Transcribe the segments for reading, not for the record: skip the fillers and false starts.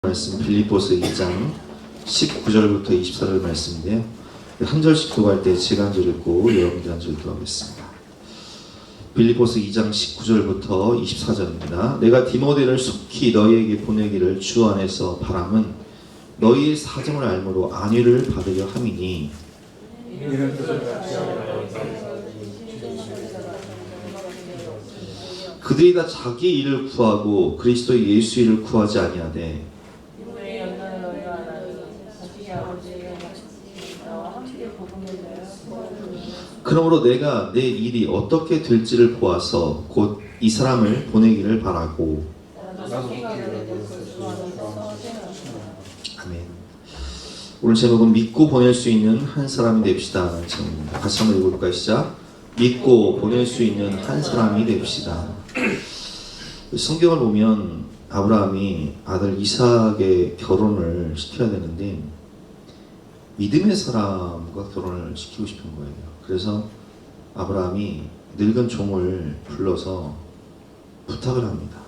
말씀 빌립보서 2장 19절부터 24절 말씀인데요. 한 절씩 기도할 때 제가 한 절 읽고 여러분들 한 절 기도하겠습니다. 빌립보서 2장 19절부터 24절입니다. 내가 디모데를 속히 너희에게 보내기를 주 안에서 바람은 너희의 사정을 알므로 안위를 받으려 함이니 그들이 다 자기 일을 구하고 그리스도 예수 일을 구하지 아니하되 그러므로 내가 내 일이 어떻게 될지를 보아서 곧 이 사람을 보내기를 바라고. 아멘. 오늘 제목은 믿고 보낼 수 있는 한 사람이 됩시다 라는 제목입니다. 같이 한번 읽어볼까요? 시작. 믿고 보낼 수 있는 한 사람이 됩시다. 성경을 보면 아브라함이 아들 이삭의 결혼을 시켜야 되는데 믿음의 사람과 결혼을 시키고 싶은 거예요. 그래서 아브라함이 늙은 종을 불러서 부탁을 합니다.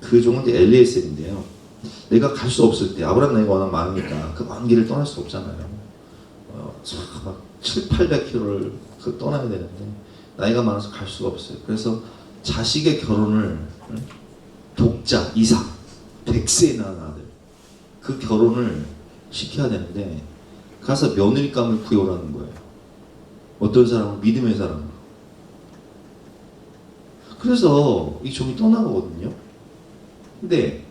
그 종은 이제 엘리에셀인데요. 내가 갈 수 없을 때, 아브라함 나이가 워낙 많으니까 그 먼 길을 떠날 수 없잖아요. 막 700~800km를 떠나야 되는데 나이가 많아서 갈 수가 없어요. 그래서 자식의 결혼을 독자 이삭 100세에 낳은 아들 그 결혼을 시켜야 되는데 가서 며느리감을 구해오라는 거예요. 어떤 사람은 믿음의 사람으로. 그래서 이 종이 떠나거든요. 근데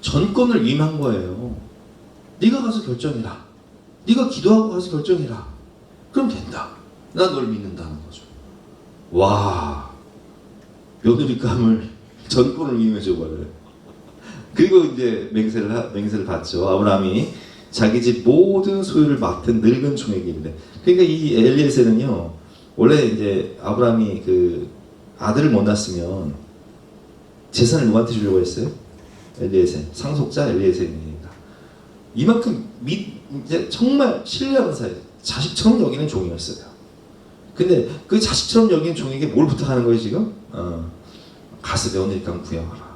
전권을 위임한 거예요. 네가 가서 결정해라. 네가 기도하고 가서 결정해라. 그럼 된다. 난 널 믿는다는 거죠. 와, 며느리감을 전권을 위임해 줘버려요. 그리고 이제 맹세를 받죠. 아브라함이 자기 집 모든 소유를 맡은 늙은 종에게 이르되. 그러니까 이 엘리에셀은요, 원래 이제 아브라함이 그 아들을 못 낳았으면 재산을 누구한테 주려고 했어요? 엘리에셀, 상속자 엘리에셀입니다. 이만큼 이제 정말 신뢰하는 사이, 자식처럼 여기는 종이었어요. 근데 그 자식처럼 여기는 종에게 뭘 부탁하는 거예요 지금? 가서 며느리감 구해와라.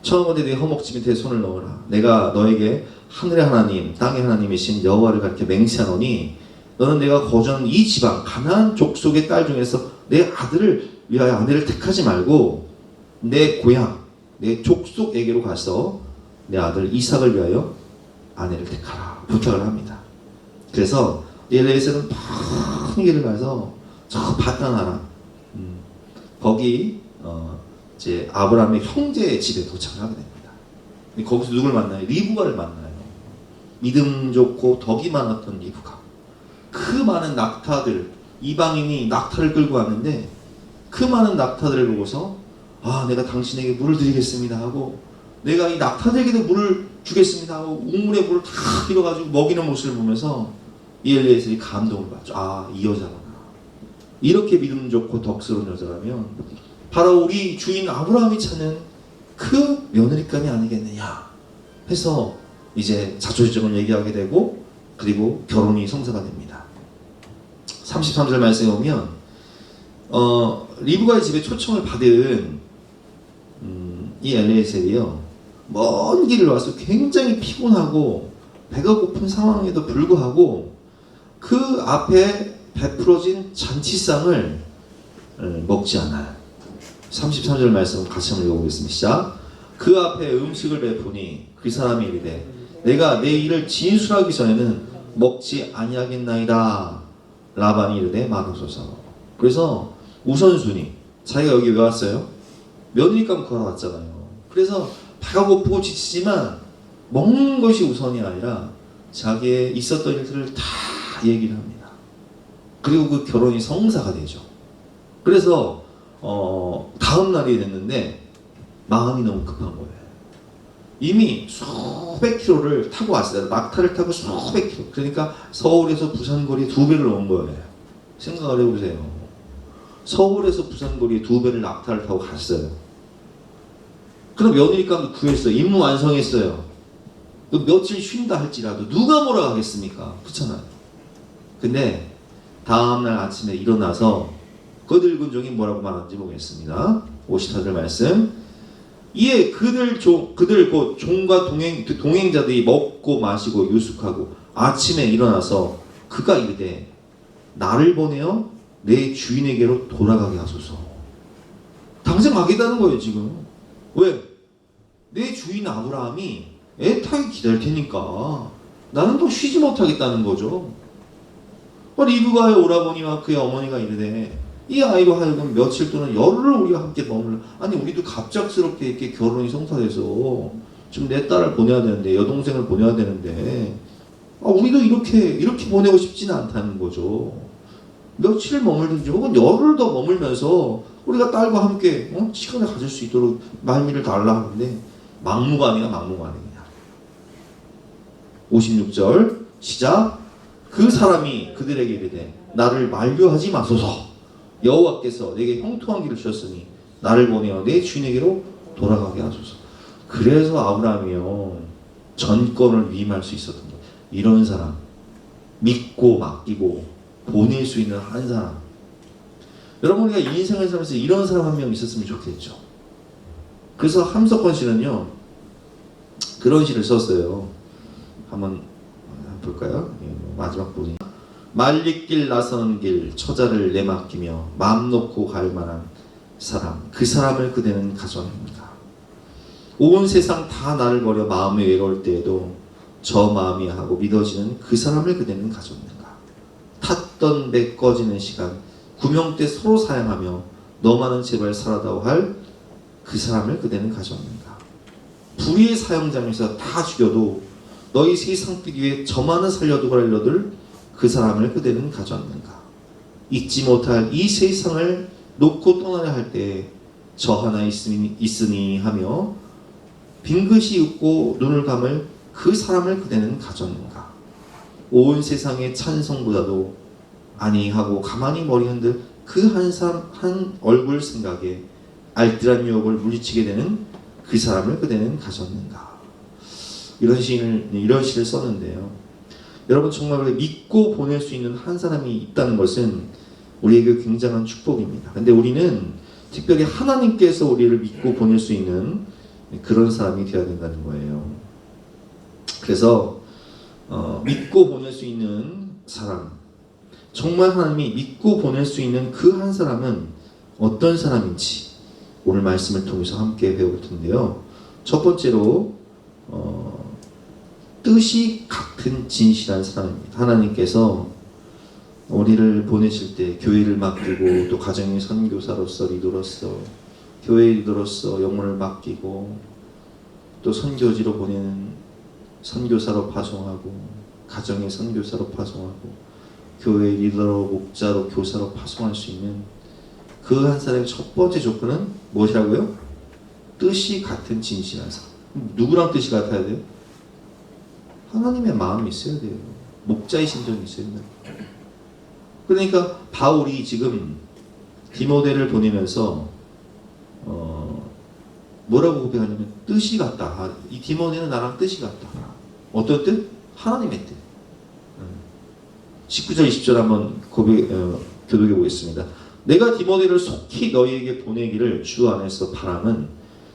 처음에 내 허벅지 밑에 손을 넣어라. 내가 너에게 하늘의 하나님, 땅의 하나님이신 여호와를 가리켜 맹세하노니 너는 내가 거주하는 이 지방 가나안 족속의 딸 중에서 내 아들을 위하여 아내를 택하지 말고 내 고향, 내 족속에게로 가서 내 아들 이삭을 위하여 아내를 택하라 부탁을 합니다. 그래서 엘리에셀은 먼 길을 가서 저 바다나라 거기 이제 아브라함의 형제의 집에 도착을 하게 됩니다. 거기서 누굴 만나요? 리브가를 만나요. 믿음 좋고 덕이 많았던 리브가. 그 많은 낙타들, 이방인이 낙타를 끌고 왔는데 그 많은 낙타들을 보고서 내가 당신에게 물을 드리겠습니다 하고 내가 이 낙타들에게도 물을 주겠습니다 하고 우물에 물을 다 길어가지고 먹이는 모습을 보면서 이 엘리에셀이 감동을 받죠. 이 여자구나. 이렇게 믿음 좋고 덕스러운 여자라면 바로 우리 주인 아브라함이 찾는 그 며느리감이 아니겠느냐 해서 이제 자초지종을 얘기하게 되고 그리고 결혼이 성사가 됩니다. 33절 말씀에 보면 리브가의 집에 초청을 받은 이 엘리에셀이요, 먼 길을 와서 굉장히 피곤하고 배가 고픈 상황에도 불구하고 그 앞에 베풀어진 잔치상을 먹지 않아요. 33절 말씀 같이 한번 읽어보겠습니다. 시작. 그 앞에 음식을 베푸니 그 사람이 이르되 내가 내 일을 진술하기 전에는 먹지 아니하겠나이다. 라반이 이르되 말하소서. 그래서 우선순위, 자기가 여기 왜 왔어요? 며느리감 구하러 왔잖아요. 그래서 배가 고프고 지치지만 먹는 것이 우선이 아니라 자기의 있었던 일들을 다 얘기를 합니다. 그리고 그 결혼이 성사가 되죠. 그래서 다음 날이 됐는데 마음이 너무 급한 거예요. 이미 수백 킬로를 타고 왔어요. 낙타를 타고 수백 킬로. 그러니까 서울에서 부산 거리 2배를 넘은 거예요. 생각을 해보세요. 서울에서 부산 거리 2배를 낙타를 타고 갔어요. 그럼 며느리감도 구했어요. 임무 완성했어요. 며칠 쉰다 할지라도 누가 뭐라 하겠습니까? 그렇잖아요. 근데 다음날 아침에 일어나서 그 늙은 종이 뭐라고 말하는지 보겠습니다. 54절 말씀. 이에 그들 그 종과 동행자들이 먹고 마시고 유숙하고 아침에 일어나서 그가 이르되 나를 보내어 내 주인에게로 돌아가게 하소서. 당장 가겠다는 거예요 지금. 왜? 내 주인 아브라함이 애타게 기다릴 테니까 나는 더 쉬지 못하겠다는 거죠. 리브가의 오라버니와 그의 어머니가 이르되 이 아이로 하여금 며칠 또는 열흘을 우리가 함께 머물러. 아니 우리도 갑작스럽게 이렇게 결혼이 성사돼서 지금 내 딸을 보내야 되는데 여동생을 보내야 되는데 우리도 이렇게 보내고 싶지는 않다는 거죠. 며칠 머물든지 혹은 열흘 더 머물면서 우리가 딸과 함께 시간을 가질 수 있도록 말미를 달라 하는데 막무가내야 막무가내야. 56절 시작. 그 사람이 그들에게 이르되 나를 만류하지 마소서. 여호와께서 내게 형통한 길을 주셨으니 나를 보내어 내 주인에게로 돌아가게 하소서. 그래서 아브라함이요 전권을 위임할 수 있었던 거예요. 이런 사람 믿고 맡기고 보낼 수 있는 한 사람. 여러분 우리가 인생을 살면서 이런 사람 한 명 있었으면 좋겠죠. 그래서 함석헌 씨는요 그런 시를 썼어요. 한번 볼까요? 마지막 부분이 말리길 나서는 길 처자를 내맡기며 마음 놓고 갈 만한 사람 그 사람을 그대는 가져옵니다. 온 세상 다 나를 버려 마음이 외로울 때에도 저 마음이 하고 믿어지는 그 사람을 그대는 가져옵는가. 탔던 배 꺼지는 시간 구명 때 서로 사양하며 너만은 제발 살아다오 할 그 사람을 그대는 가져옵는가. 불의의 사형장에서 다 죽여도 너희 세상빛 위에 저만은 살려두고 알려둘 그 사람을 그대는 가져왔는가. 잊지 못할 이 세상을 놓고 떠나려 할 때 저 하나 있으니 하며 빙긋이 웃고 눈을 감을 그 사람을 그대는 가져왔는가. 온 세상의 찬송보다도 아니하고 가만히 머리 흔들 그 한 얼굴 생각에 알뜰한 유혹을 물리치게 되는 그 사람을 그대는 가졌는가. 이런 시를 썼는데요. 여러분 정말 믿고 보낼 수 있는 한 사람이 있다는 것은 우리에게 굉장한 축복입니다. 근데 우리는 특별히 하나님께서 우리를 믿고 보낼 수 있는 그런 사람이 되어야 된다는 거예요. 그래서 믿고 보낼 수 있는 사람, 정말 하나님이 믿고 보낼 수 있는 그 한 사람은 어떤 사람인지 오늘 말씀을 통해서 함께 배워볼 텐데요. 첫 번째로 뜻이 같은 진실한 사람입니다. 하나님께서 우리를 보내실 때 교회를 맡기고 또 가정의 선교사로서 리더로서 교회 리더로서 영혼을 맡기고 또 선교지로 보내는 선교사로 파송하고 가정의 선교사로 파송하고 교회 리더로 목자로 교사로 파송할 수 있는 그 한 사람의 첫 번째 조건은 무엇이라고요? 뜻이 같은 진실한 사람. 누구랑 뜻이 같아야 돼요? 하나님의 마음이 있어야 돼요. 목자의 심정이 있어야 돼요. 그러니까 바울이 지금 디모데를 보내면서 뭐라고 고백하냐면 뜻이 같다. 이 디모데는 나랑 뜻이 같다. 어떤 뜻? 하나님의 뜻. 19절 20절 한번 교독해 보겠습니다. 내가 디모데를 속히 너희에게 보내기를 주 안에서 바람은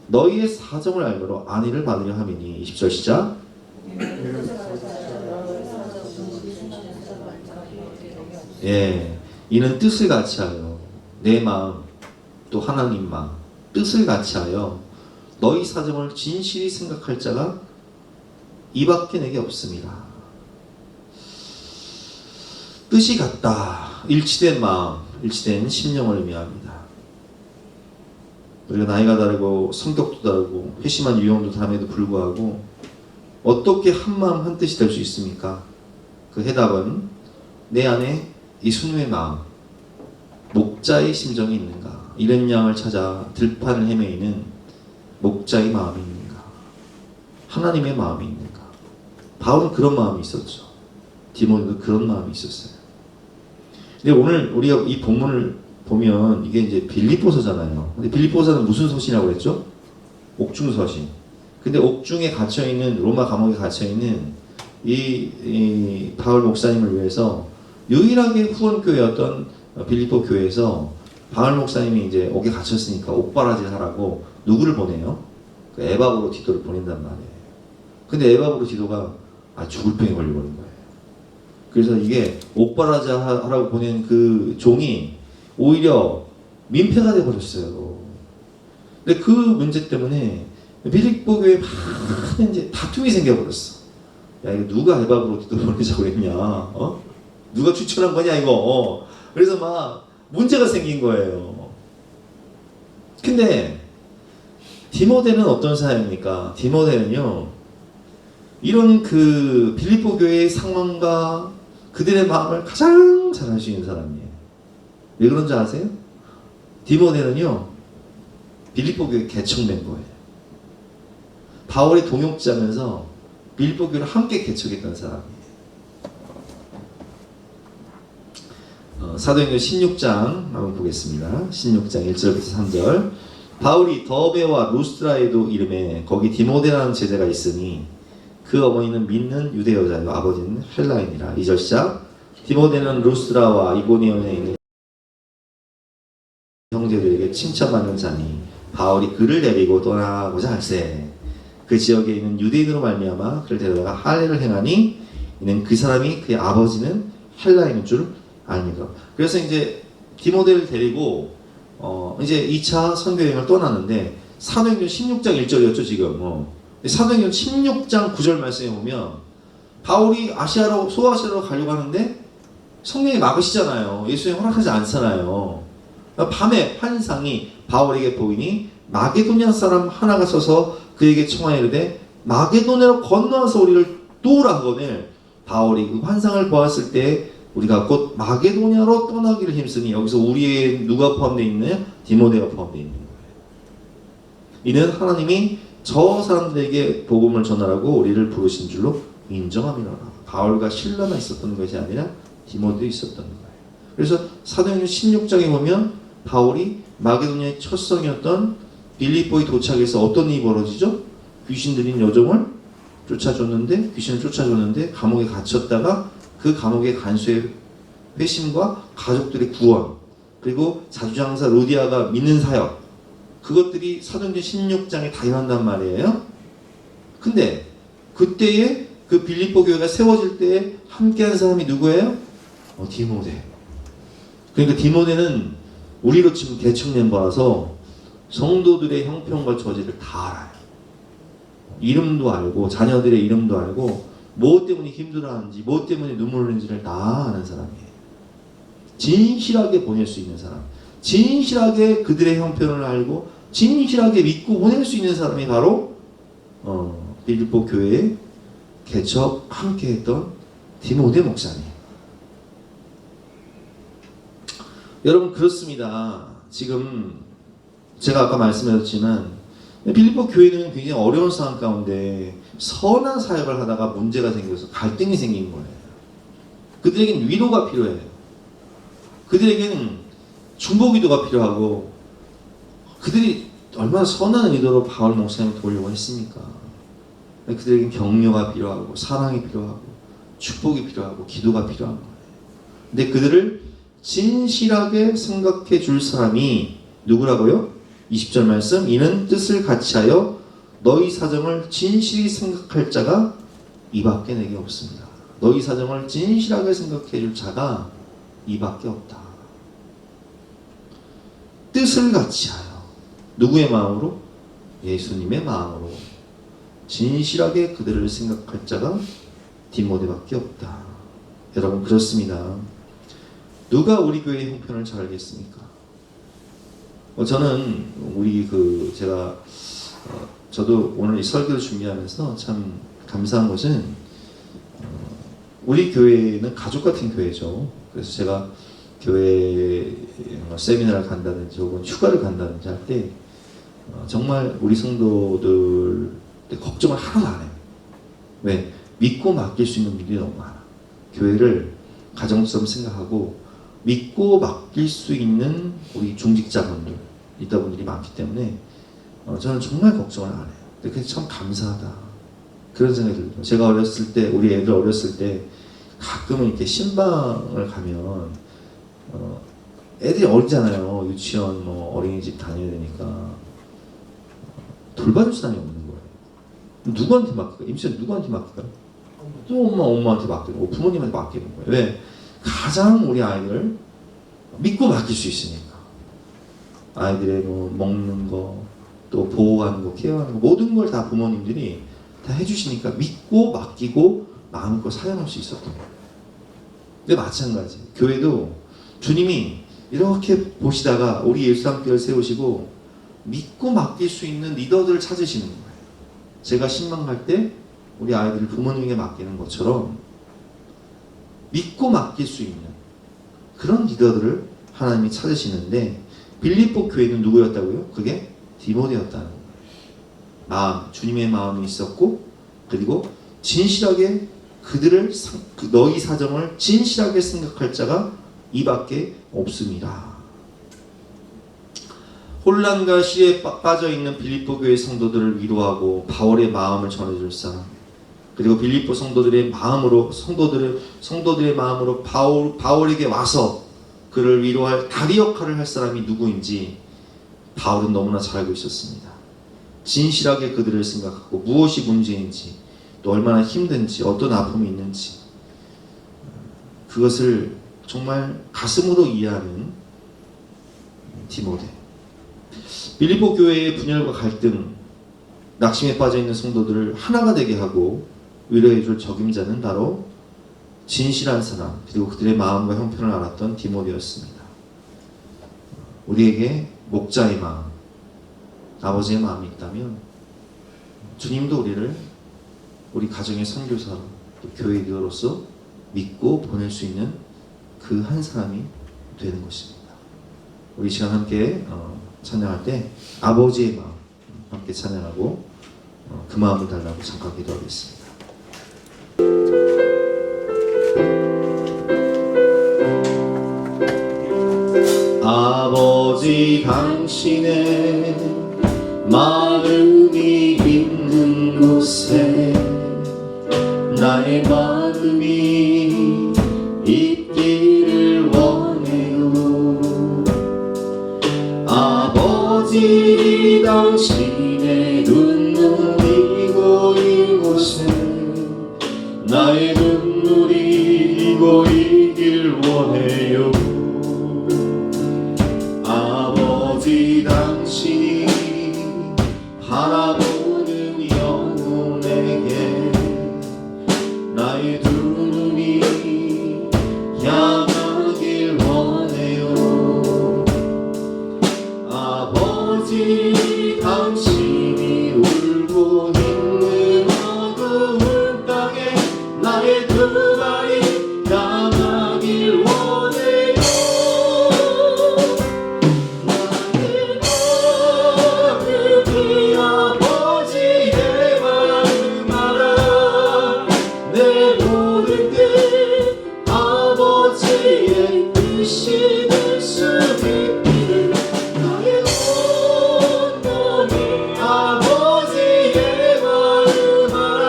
너희의 사정을 알므로 안위를 받으려 함이니. 20절 시작. 예, 이는 뜻을 같이하여 내 마음 또 하나님 마음 뜻을 같이하여 너희 사정을 진실히 생각할 자가 이밖에 내게 없습니다. 뜻이 같다. 일치된 마음, 일치된 심령을 의미합니다. 우리가 나이가 다르고 성격도 다르고 회심한 유형도 다름에도 불구하고 어떻게 한마음 한뜻이 될 수 있습니까? 그 해답은 내 안에 이 순우의 마음, 목자의 심정이 있는가? 이른 양을 찾아 들판을 헤매이는 목자의 마음이 있는가? 하나님의 마음이 있는가? 바울은 그런 마음이 있었죠. 디모데도 그런 마음이 있었어요. 근데 오늘 우리가 이 본문을 보면 이게 이제 빌립보서잖아요. 근데 빌립보서는 무슨 서신이라고 했죠? 옥중 서신. 근데 옥중에 갇혀있는, 로마 감옥에 갇혀있는 이 바울 목사님을 위해서 유일하게 후원교회였던 빌립보 교회에서 바울 목사님이 이제 옥에 갇혔으니까 옥바라지 하라고 누구를 보내요? 그 에바브로 디도를 보낸단 말이에요. 근데 에바브로 디도가 죽을 병에 걸려버린 거예요. 그래서 이게 옥바라자 하라고 보낸 그 종이 오히려 민폐가 돼버렸어요. 근데 그 문제 때문에 빌립보 교회에 많은 이제 다툼이 생겨버렸어. 야, 이거 누가 에바브로 디도 보내자고 그랬냐? 누가 추천한 거냐 이거. 그래서 막 문제가 생긴 거예요. 근데 디모데는 어떤 사람입니까? 디모데는요, 이런 그 빌립보 교회의 상황과 그들의 마음을 가장 잘 알 수 있는 사람이에요. 왜 그런지 아세요? 디모데는요, 빌립보 교회 개척된 거예요. 바울이 동역자면서 빌립보 교회를 함께 개척했던 사람이에요. 사도행전 16장 한번 보겠습니다. 16장 1절부터 3절. 바울이 더베와 루스트라에도 이름에 거기 디모데라는 제자가 있으니 그 어머니는 믿는 유대 여자요 아버지는 헬라인이라. 2절 시작. 디모데는 루스트라와 이고니온에 있는 형제들에게 칭찬받는 자니 바울이 그를 데리고 떠나고자 할세 그 지역에 있는 유대인으로 말미암아 그를 데려다가 할례를 행하니 이는 그 사람이 그의 아버지는 헬라인인 줄 아닙니다. 그래서 이제 디모데를 데리고 이제 2차 선교 여행을 떠나는데 사도행전 16장 1절이었죠 지금. 사도행전 16장 9절 말씀에 보면 바울이 아시아로 소아시아로 가려고 하는데 성령이 막으시잖아요. 예수님 허락하지 않잖아요. 밤에 환상이 바울에게 보이니 마게도냐 사람 하나가 서서 그에게 청하여 이르되 마게도냐로 건너와서 우리를 도우라 하거늘 바울이 그 환상을 보았을 때 우리가 곧 마게도냐로 떠나기를 힘쓰니 여기서 우리의 누가 포함되어 있나요? 디모데가 포함되어 있는 거예요. 이는 하나님이 저 사람들에게 복음을 전하라고 우리를 부르신 줄로 인정함이라. 바울과 실라만 있었던 것이 아니라 디모데도 있었던 거예요. 그래서 사도행전 16장에 보면 바울이 마게도냐의 첫 성이었던 빌립보에 도착해서 어떤 일이 벌어지죠? 귀신 들린 여종을 귀신을 쫓아줬는데 감옥에 갇혔다가 그 감옥의 간수의 회심과 가족들의 구원, 그리고 자주장사 로디아가 믿는 사역, 그것들이 사도행전 16장에 다 일어난단 말이에요. 근데 그때에 그 빌립보 교회가 세워질 때에 함께한 사람이 누구예요? 디모데. 그러니까 디모데는 우리로 치면 개척 멤버라서 성도들의 형편과 저지를 다 알아요. 이름도 알고 자녀들의 이름도 알고 뭐 때문에 힘들어하는지 뭐 때문에 눈물 흘리는지를 다 아는 사람이에요. 진실하게 보낼 수 있는 사람, 진실하게 그들의 형편을 알고 진실하게 믿고 보낼 수 있는 사람이 바로 빌립보 교회에 개척 함께 했던 디모데 목사님. 여러분 그렇습니다. 지금 제가 아까 말씀드렸지만 빌립보 교회는 굉장히 어려운 상황 가운데 선한 사역을 하다가 문제가 생겨서 갈등이 생긴 거예요. 그들에게는 위로가 필요해요. 그들에게는 중보기도가 필요하고 그들이 얼마나 선한 의도로 바울 목사님을 도우려고 했습니까? 그들에게는 격려가 필요하고 사랑이 필요하고 축복이 필요하고 기도가 필요한 거예요. 근데 그들을 진실하게 생각해 줄 사람이 누구라고요? 20절 말씀. 이는 뜻을 같이하여 너희 사정을 진실히 생각할 자가 이밖에 내게 없습니다. 너희 사정을 진실하게 생각해 줄 자가 이밖에 없다. 뜻을 같이하여 누구의 마음으로? 예수님의 마음으로 진실하게 그들을 생각할 자가 디모데밖에 없다. 여러분 그렇습니다. 누가 우리 교회의 형편을 잘 알겠습니까? 저는 저도 오늘 이 설교를 준비하면서 참 감사한 것은 우리 교회는 가족 같은 교회죠. 그래서 제가 교회 세미나를 간다든지 혹은 휴가를 간다든지 할 때 정말 우리 성도들 걱정을 하나도 안 해요. 왜? 믿고 맡길 수 있는 분들이 너무 많아. 교회를 가정처럼 생각하고 믿고 맡길 수 있는 우리 중직자분들, 리더분들이 많기 때문에 저는 정말 걱정을 안 해요. 그래서 참 감사하다 그런 생각이 들어요. 제가 어렸을 때, 우리 애들 어렸을 때 가끔은 이렇게 신방을 가면 애들이 어리잖아요. 유치원, 어린이집 다녀야 되니까 돌봐줄 사람이 없는 거예요. 누구한테 맡길까요? 임시는 누구한테 맡길까요? 또 엄마한테 맡기고 부모님한테 맡기는 거예요. 왜? 가장 우리 아이들 믿고 맡길 수 있으니까. 아이들의 뭐 먹는 거, 또 보호하는 거, 케어하는 거, 모든 걸 다 부모님들이 다 해주시니까 믿고 맡기고 마음껏 사용할 수 있었던 거예요. 근데 마찬가지, 교회도 주님이 이렇게 보시다가 우리 예수님께를 세우시고 믿고 맡길 수 있는 리더들을 찾으시는 거예요. 제가 신방갈 때 우리 아이들을 부모님에게 맡기는 것처럼 믿고 맡길 수 있는 그런 리더들을 하나님이 찾으시는데, 빌립보 교회는 누구였다고요? 그게 디모데였다는 거예요. 마음, 주님의 마음이 있었고, 그리고 진실하게 그들을, 너희 사정을 진실하게 생각할 자가 이밖에 없습니다. 혼란과 시에 빠져있는 빌립보 교회 성도들을 위로하고 바울의 마음을 전해줄 사람, 그리고 빌립보 성도들의 마음으로 성도들의 마음으로 바울에게 와서 그를 위로할 다리 역할을 할 사람이 누구인지 바울은 너무나 잘 알고 있었습니다. 진실하게 그들을 생각하고 무엇이 문제인지, 또 얼마나 힘든지, 어떤 아픔이 있는지, 그것을 정말 가슴으로 이해하는 디모데. 빌립보 교회의 분열과 갈등, 낙심에 빠져있는 성도들을 하나가 되게 하고 위로해줄 적임자는 바로 진실한 사람, 그리고 그들의 마음과 형편을 알았던 디모데였습니다. 우리에게 목자의 마음, 아버지의 마음이 있다면 주님도 우리를 우리 가정의 선교사로, 또 교회 리더로서 믿고 보낼 수 있는 그 한 사람이 되는 것입니다. 우리 시간 함께 찬양할 때 아버지의 마음 함께 찬양하고 그 마음을 달라고 잠깐 기도하겠습니다. 아버지, 당신의 마음이 있는 곳에 나의 마음이 있기를 원해요. 아버지, 당신의 눈물이 고인 곳에 나의 눈물이 고이길 원해요. 아버지, 당신이 바라보는 영혼에게 나의 두 눈이 향하길 원해요. 아버지, 당신이 울고 있는 어두운 땅에 나의 두 발이 향하길 원해요. 나의 마음이 아버지의 마음 알아. 내 모든 게 아버지의 뜻이 될 수 있기를. 나의 온몸이 아버지의 마음 알아.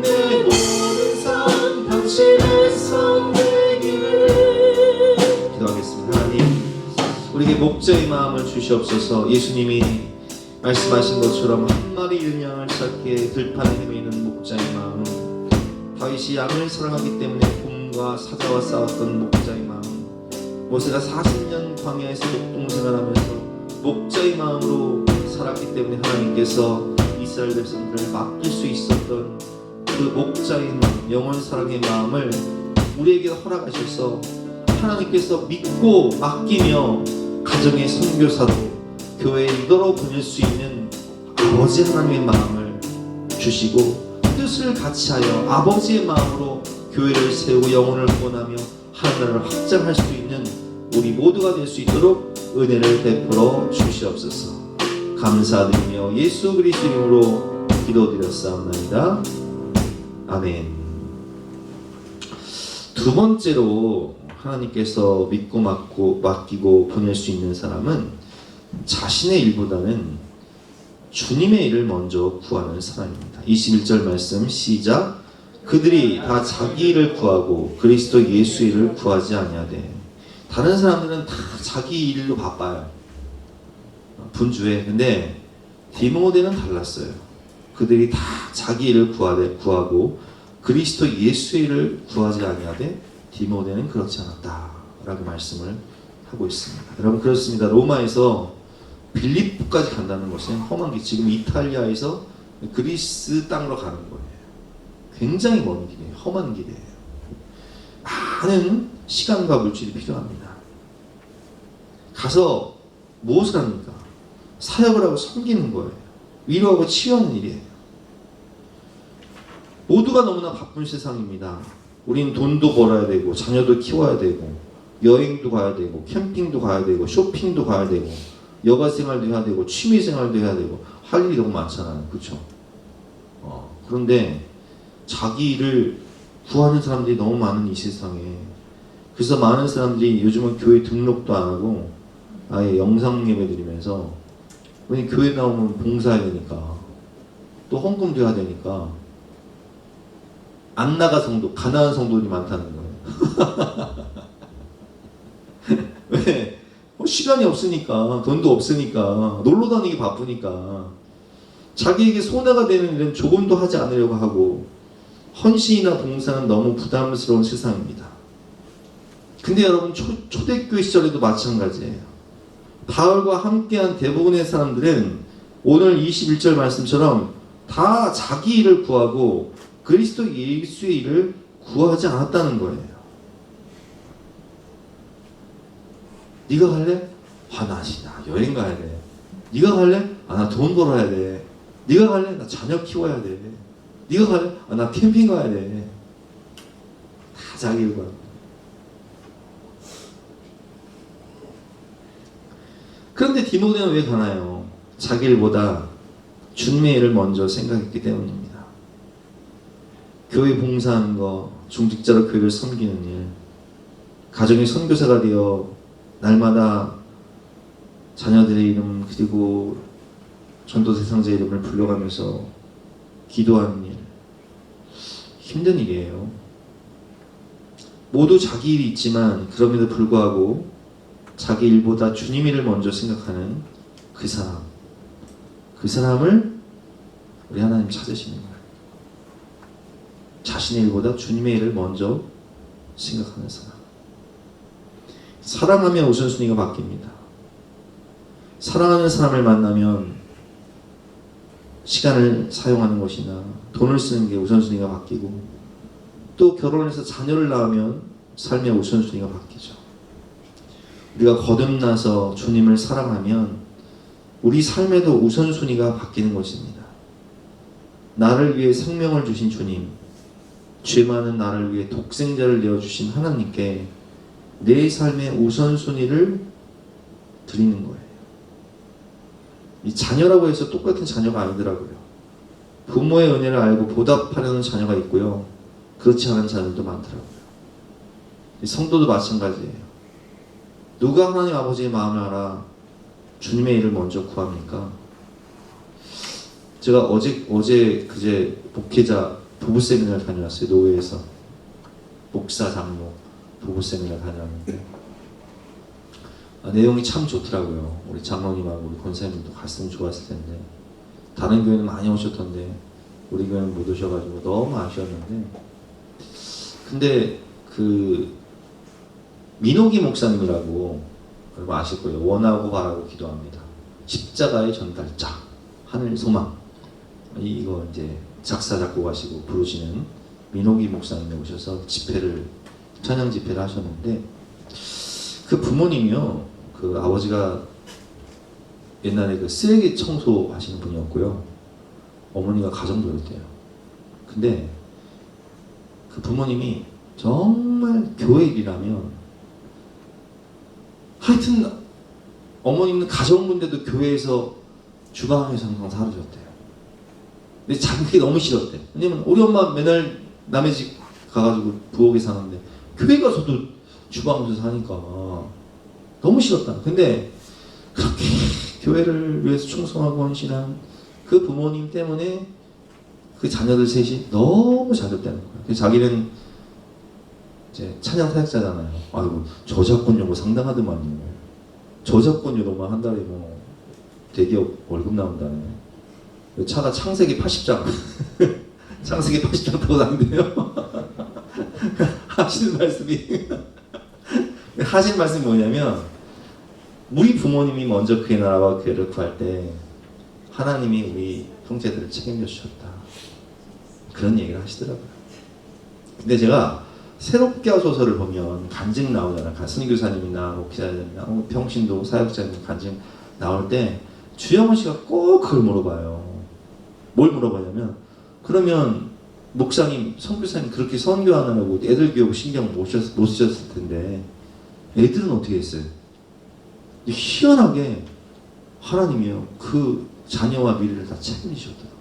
내 모든 삶 당신의 성 되기를. 기도하겠습니다. 하나님, 우리에게 목자의 마음을 주시옵소서. 예수님이 말씀하신 것처럼 한 마리 잃은 양을 찾기에 들판에 헤매는 목자의 마음, 다윗이 양을 사랑하기 때문에 곰과 사자와 싸웠던 목자의 마음, 모세가 40년 광야에서 목동생활하면서 목자의 마음으로 살았기 때문에 하나님께서 이스라엘 백성들을 맡길 수 있었던 그 목자의 마음, 영원 사랑의 마음을 우리에게 허락하셔서 하나님께서 믿고 맡기며 가정의 선교사로, 교회의 리더로 보낼 수 있는 아버지 하나님의 마음을 주시고 뜻을 같이하여 아버지의 마음으로 교회를 세우고 영혼을 구원하며 하나님을 확장할 수 있는 우리 모두가 될 수 있도록 은혜를 베풀어 주시옵소서. 감사드리며 예수 그리스도 이름으로 기도드렸사옵나이다. 아멘. 두 번째로 하나님께서 믿고 맡기고 보낼 수 있는 사람은 자신의 일보다는 주님의 일을 먼저 구하는 사람입니다. 21절 말씀 시작. 그들이 다 자기 일을 구하고 그리스도 예수 일을 구하지 아니하되. 다른 사람들은 다 자기 일로 바빠요. 분주해. 근데 디모데는 달랐어요. 그들이 다 자기 일을 구하고 그리스도 예수의 일을 구하지 아니하되 디모데는 그렇지 않았다라고 말씀을 하고 있습니다. 여러분 그렇습니다. 로마에서 빌립보까지 간다는 것은 험한 길, 지금 이탈리아에서 그리스 땅으로 가는 거예요. 굉장히 먼 길이에요. 험한 길이에요. 많은 시간과 물질이 필요합니다. 가서 무엇을 합니까? 사역을 하고 섬기는 거예요. 위로하고 치유하는 일이에요. 모두가 너무나 바쁜 세상입니다. 우린 돈도 벌어야 되고 자녀도 키워야 되고 여행도 가야 되고 캠핑도 가야 되고 쇼핑도 가야 되고 여가 생활도 해야 되고 취미 생활도 해야 되고 할 일이 너무 많잖아요. 그렇죠? 그런데 자기 일을 구하는 사람들이 너무 많은 이 세상에, 그래서 많은 사람들이 요즘은 교회 등록도 안 하고 아예 영상 예배 드리면서, 왜냐면 교회 나오면 봉사해야 되니까 또 헌금 줘야 되니까 안 나가 성도, 가난한 성도들이 많다는 거예요. 왜? 시간이 없으니까, 돈도 없으니까, 놀러 다니기 바쁘니까 자기에게 손해가 되는 일은 조금도 하지 않으려고 하고, 헌신이나 봉사는 너무 부담스러운 세상입니다. 근데 여러분 초대교회 시절에도 마찬가지예요. 바울과 함께한 대부분의 사람들은 오늘 21절 말씀처럼 다 자기 일을 구하고 그리스도 예수의 일을 구하지 않았다는 거예요. 네가 갈래? 나 여행 가야 돼. 네가 갈래? 나 돈 벌어야 돼. 네가 갈래? 나 자녀 키워야 돼. 네가 갈래? 나 캠핑 가야 돼. 다 자기 일 구하는 거예요. 그런데 디모데는 왜 가나요? 자기 일보다 주님의 일을 먼저 생각했기 때문입니다. 교회 봉사하는 거, 중직자로 교회를 섬기는 일, 가정의 선교사가 되어 날마다 자녀들의 이름 그리고 전도대상자 이름을 불러가면서 기도하는 일, 힘든 일이에요. 모두 자기 일이 있지만 그럼에도 불구하고 자기 일보다 주님 일을 먼저 생각하는 그 사람을 우리 하나님 찾으시는 거예요. 자신의 일보다 주님의 일을 먼저 생각하는 사람. 사랑하면 우선순위가 바뀝니다. 사랑하는 사람을 만나면 시간을 사용하는 것이나 돈을 쓰는 게 우선순위가 바뀌고, 또 결혼해서 자녀를 낳으면 삶의 우선순위가 바뀌죠. 우리가 거듭나서 주님을 사랑하면 우리 삶에도 우선순위가 바뀌는 것입니다. 나를 위해 생명을 주신 주님, 죄 많은 나를 위해 독생자를 내어주신 하나님께 내 삶의 우선순위를 드리는 거예요. 이 자녀라고 해서 똑같은 자녀가 아니더라고요. 부모의 은혜를 알고 보답하려는 자녀가 있고요, 그렇지 않은 자녀도 많더라고요. 성도도 마찬가지예요. 누가 하나님 아버지의 마음을 알아 주님의 일을 먼저 구합니까? 제가 그제 목회자 부부 세미나를 다녀왔어요. 노회에서 목사 장로 부부 세미나 다녀왔는데 내용이 참 좋더라고요. 우리 장로님하고 우리 권사님도 갔으면 좋았을 텐데, 다른 교회는 많이 오셨던데 우리 교회는 못 오셔가지고 너무 아쉬웠는데, 근데 그 민호기 목사님이라고 여러분 아실 거예요. 원하고 바라고 기도합니다. 십자가의 전달자, 하늘 소망, 이거 이제 작사 작곡하시고 부르시는 민호기 목사님이 오셔서 찬양 집회를 하셨는데, 그 부모님이요, 그 아버지가 옛날에 그 쓰레기 청소하시는 분이었고요, 어머니가 가정부였대요. 근데 그 부모님이 정말 교회 일이라면, 하여튼 어머니는 가정부인데도 교회에서 주방에서 항상 사라졌대요. 근데 자기 너무 싫었대. 왜냐면 우리 엄마 맨날 남의 집 가가지고 부엌에 사는데 교회 가서도 주방에서 사니까 너무 싫었다. 근데 그렇게 교회를 위해서 충성하고 헌신한 그 부모님 때문에 그 자녀들 셋이 너무 잘 됐다는 거예요. 그래서 자기는 이제 찬양 사역자잖아요. 아이고, 저작권 요구 상당하더만요. 저작권 요구만 한 달에 뭐 대기업 월급 나온다네. 차가 창세기 80장 창세기 80장 타고 다닌대요. 하시는 말씀이 뭐냐면, 우리 부모님이 먼저 그의 나라와 그의를 구할 때 하나님이 우리 형제들을 책임져 주셨다, 그런 얘기를 하시더라고요. 근데 제가 새롭게 소설을 보면 간증 나오잖아요. 선교사님이나 목사님이나 평신도 사역자님 간증 나올 때 주영훈 씨가 꼭 그걸 물어봐요. 뭘 물어보냐면, 그러면 목사님, 선교사님 그렇게 선교하느라고 애들 교육 신경 못 쓰셨을 텐데 애들은 어떻게 했어요? 희한하게 하나님이요, 그 자녀와 미래를 다 책임지셨더라고요.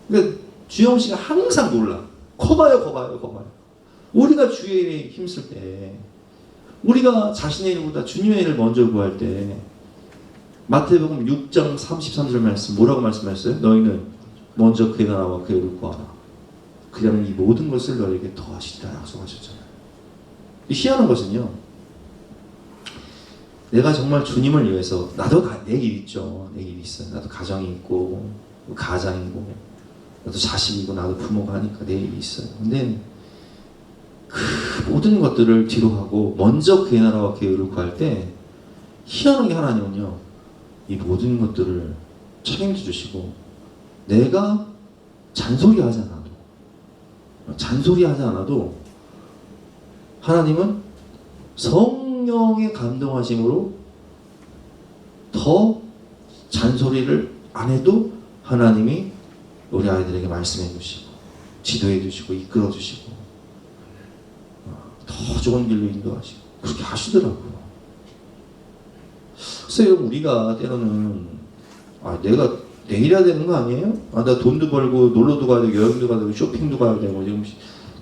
그러니까 주영 씨가 항상 놀라. 거봐요. 우리가 주의 일에 힘쓸 때, 우리가 자신의 일보다 주님의 일을 먼저 구할 때, 마태복음 6장 33절 말씀 뭐라고 말씀하셨어요? 너희는 먼저 그의 나라와 그의 의를 구하라. 그러면 이 모든 것을 너에게 더하시리라 약속하셨잖아요. 희한한 것은요, 내가 정말 주님을 위해서, 나도 내 일 있죠. 내 일 있어요. 나도 가정이 있고 가장이고 나도 자식이고 나도 부모가 하니까 내 일이 있어요. 근데 그 모든 것들을 뒤로 하고 먼저 그의 나라와 그의 의를 구할 때, 희한하게 하나님은요, 이 모든 것들을 책임져 주시고, 내가 잔소리하지 않아도 하나님은 성령의 감동하심으로 더 잔소리를 안 해도 하나님이 우리 아이들에게 말씀해 주시고 지도해 주시고 이끌어 주시고 더 좋은 길로 인도하시고 그렇게 하시더라고요. 글쎄요, 우리가 때로는 내가 내일해야 되는 거 아니에요? 나 돈도 벌고 놀러도 가야 되고 여행도 가야 되고 쇼핑도 가야 되고 지금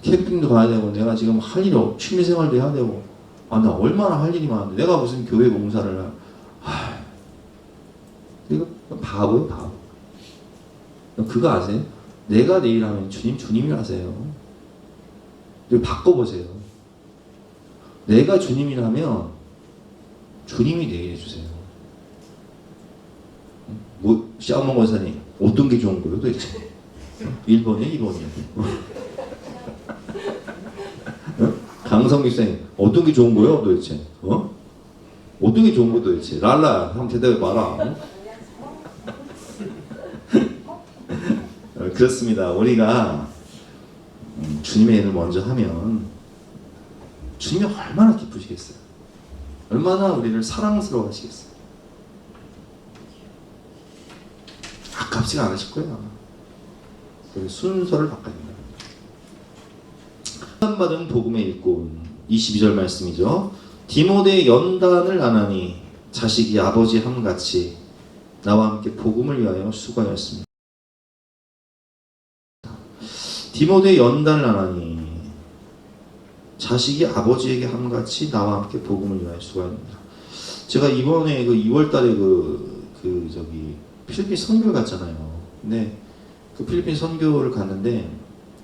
캠핑도 가야 되고 내가 지금 할 일이 취미생활도 해야 되고 나 얼마나 할 일이 많은데 내가 무슨 교회 봉사를 이거 바보예요, 바보. 그거 아세요? 내가 내일 하면 주님이 하세요. 바꿔보세요. 내가 주님이라면 주님이 내일 해주세요. 샤오몽 권사님, 어떤 게 좋은 거예요 도대체? 1번이요? 2번이요? 강성 기사님, 어떤 게 좋은 거예요 도대체? 어떤 게 좋은 거예요 도대체? 랄라, 한번 대답해 봐라. 그렇습니다. 우리가 주님의 일을 먼저 하면 주님이 얼마나 기쁘시겠어요? 얼마나 우리를 사랑스러워 하시겠어요? 아깝지가 않으실 거예요. 순서를 바꿔야 됩니다. 받은 복음의 일꾼 22절 말씀이죠. 디모데 연단을 안 하니 자식이 아버지 함같이 나와 함께 복음을 위하여 수고하였습니다. 디모데 연단을 안 하니 자식이 아버지에게 함같이 나와 함께 복음을 위하여 수고합니다. 제가 이번에 2월달에 필리핀 선교를 갔잖아요. 근데 그 필리핀 선교를 갔는데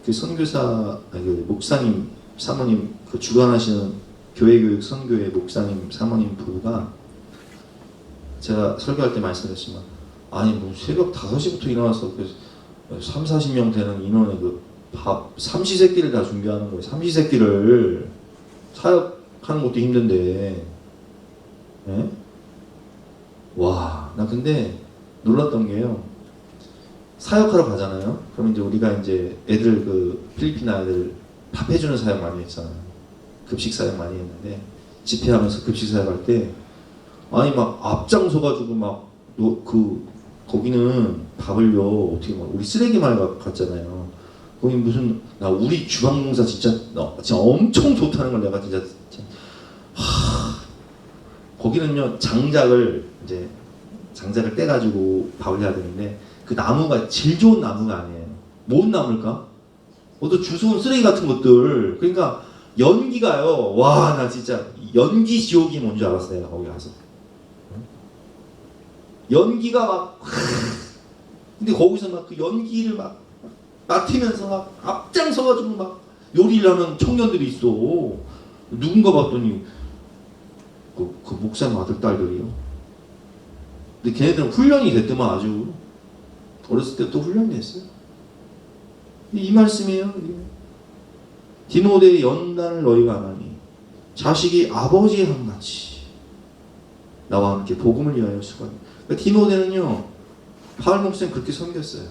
그 선교사, 목사님, 사모님, 그 주관하시는 교회교육 선교회 목사님, 사모님 부부가 제가 설교할 때 말씀드렸지만, 뭐 새벽 5시부터 일어나서 그 30-40명 되는 인원의 밥, 삼시세끼를 다 준비하는 거예요. 삼시세끼를 사역하는 것도 힘든데, 예? 나 근데 놀랐던 게요. 사역하러 가잖아요. 그럼 이제 우리가 이제 애들 필리핀 아이들 밥 해주는 사역 많이 했잖아요. 급식 사역 많이 했는데 집회하면서 급식 사역할 때 막 앞장서가지고 거기는 밥을요 어떻게 우리 쓰레기 마을 갔잖아요. 거기 무슨 우리 주방공사 진짜 엄청 좋다는 걸 내가 진짜 거기는요 장작을 떼가지고 밥을 해야 되는데 그 나무가 제일 좋은 나무가 아니에요. 뭔 나무일까? 주워온 쓰레기 같은 것들. 그러니까 연기가요. 나 진짜 연기 지옥이 뭔지 알았어요. 거기 가서 연기가 근데 거기서 그 연기를 맡으면서 앞장서가지고 요리를 하는 청년들이 있어. 누군가 봤더니 그 목사님 아들 딸들이요. 근데 걔네들은 훈련이 됐더만 아주 어렸을 때 또 훈련됐어요. 이 말씀이에요. 디모데의 연단을 너희가 안 하니 자식이 아버지의 함같이 나와 함께 복음을 위하여 수고하니. 그러니까 디모데는요, 바울 목사님 그렇게 섬겼어요.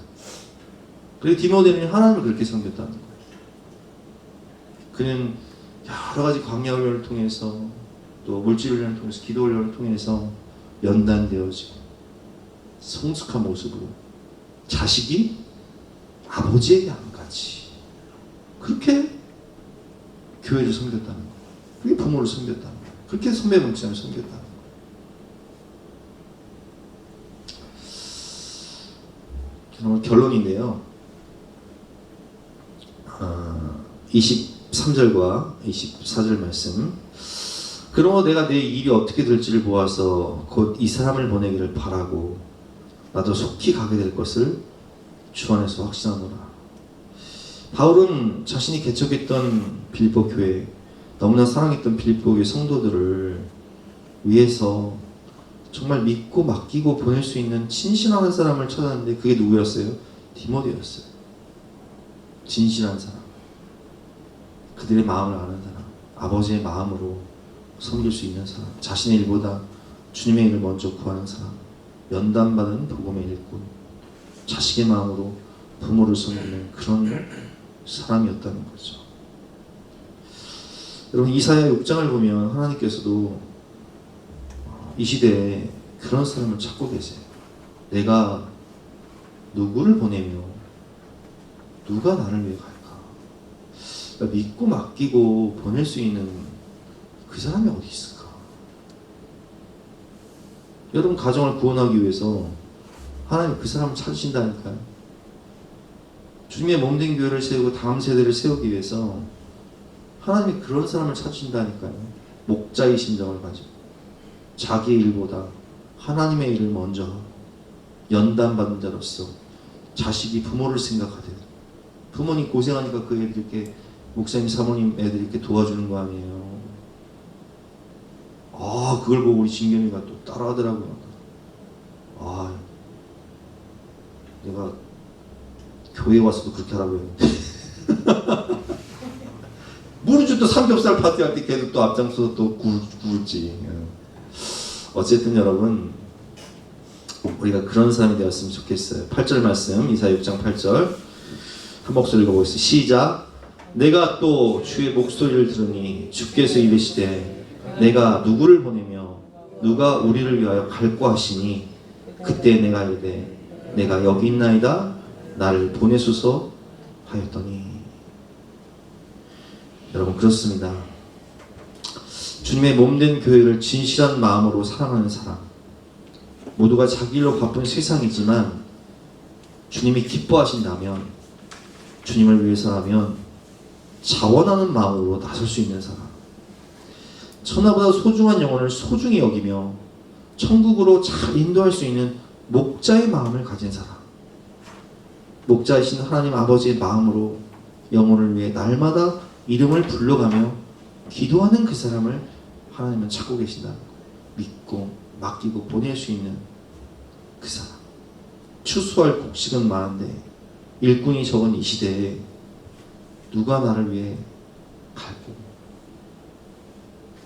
그리고 디모데는 하나님을 그렇게 섬겼다는 거예요. 그는 여러 가지 광야 훈련을 통해서 또 물질 훈련을 통해서 기도 훈련을 통해서 연단되어지고 성숙한 모습으로 자식이 아버지에게 함같이 그렇게 교회를 섬겼다는 거예요. 그게 부모를 섬겼다는 거예요. 그렇게 선배 목사님을 섬겼다는 거예요. 오늘 결론인데요. 23절과 24절 말씀. 그러므로 내가 내 일이 어떻게 될지를 보아서 곧 이 사람을 보내기를 바라고 나도 속히 가게 될 것을 주 안에서 확신하노라. 바울은 자신이 개척했던 빌립보 교회, 너무나 사랑했던 빌립보 교회 성도들을 위해서 정말 믿고 맡기고 보낼 수 있는 진실한 사람을 찾았는데 그게 누구였어요? 디모데였어요. 진실한 사람, 그들의 마음을 아는 사람, 아버지의 마음으로 섬길 수 있는 사람, 자신의 일보다 주님의 일을 먼저 구하는 사람, 연단받은 복음의 일꾼, 자식의 마음으로 부모를 섬기는 그런 사람이었다는 거죠. 여러분, 이사야 6장을 보면 하나님께서도 이 시대에 그런 사람을 찾고 계세요. 내가 누구를 보내며 누가 나를 위해 갈까? 그러니까 믿고 맡기고 보낼 수 있는 그 사람이 어디 있을까? 여러분 가정을 구원하기 위해서 하나님 그 사람을 찾으신다니까요. 주님의 몸된 교회를 세우고 다음 세대를 세우기 위해서 하나님이 그런 사람을 찾으신다니까요. 목자의 심정을 가지고 자기의 일보다 하나님의 일을 먼저 연단받은 자로서 자식이 부모를 생각하듯, 부모님 고생하니까 그 애들 이렇게 목사님 사모님 애들 이렇게 도와주는 거 아니에요. 그걸 보고 우리 진경이가 또 따라하더라고요. 내가 교회 와서도 그렇게 하라고 했는데 모르죠. 또 삼겹살 파티 할 때 걔도 또 앞장서서 또 구울지. 어쨌든 여러분, 우리가 그런 사람이 되었으면 좋겠어요. 8절 말씀, 이사야 6장 8절 한 목소리 읽어보겠습니다. 시작. 내가 또 주의 목소리를 들으니 주께서 이르시되 내가 누구를 보내며 누가 우리를 위하여 갈고 하시니 그때 내가 이르되 내가 여기 있나이다 나를 보내소서 하였더니. 여러분, 그렇습니다. 주님의 몸된 교회를 진실한 마음으로 사랑하는 사람, 모두가 자기 일로 바쁜 세상이지만 주님이 기뻐하신다면, 주님을 위해서라면 자원하는 마음으로 나설 수 있는 사람, 천하보다 소중한 영혼을 소중히 여기며 천국으로 잘 인도할 수 있는 목자의 마음을 가진 사람, 목자이신 하나님 아버지의 마음으로 영혼을 위해 날마다 이름을 불러가며 기도하는 그 사람을 하나님은 찾고 계신다는 거예요. 믿고 맡기고 보낼 수 있는 그 사람. 추수할 곡식은 많은데 일꾼이 적은 이 시대에 누가 나를 위해 갈고,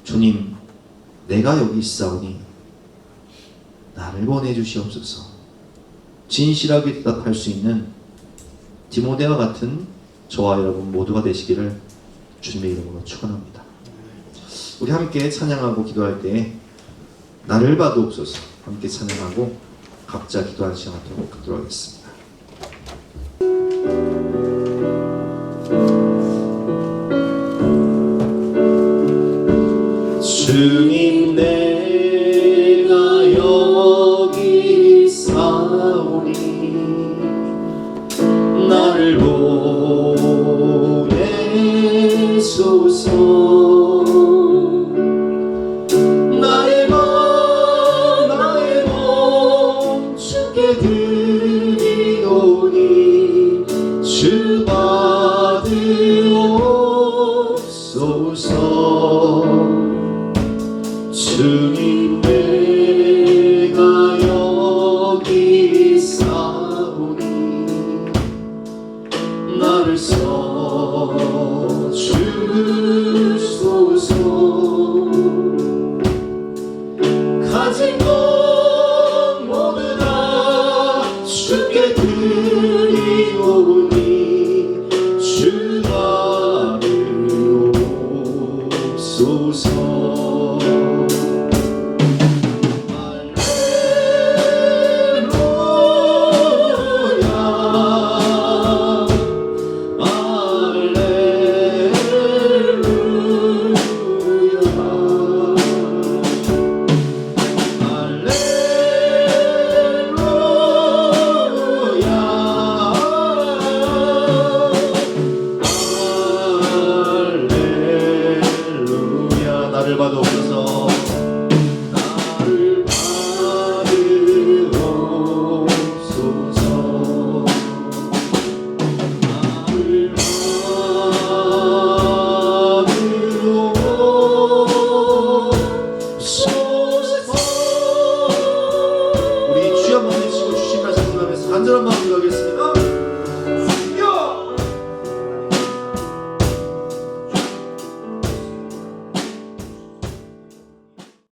주님 내가 여기 있사오니 나를 보내주시옵소서, 진실하게 대답할 수 있는 디모데와 같은 저와 여러분 모두가 되시기를 주님의 이름으로 축원합니다. 우리 함께 찬양하고 기도할 때 나를 봐도옵소서 함께 찬양하고 각자 기도하는 시간 갖도록 하겠습니다. 주님 내가 여기 있사오니 나를 보내소서. 나의 몸 주께 드리노니 주 받으옵소서. 주님 내가 여기 있사오니 나를 써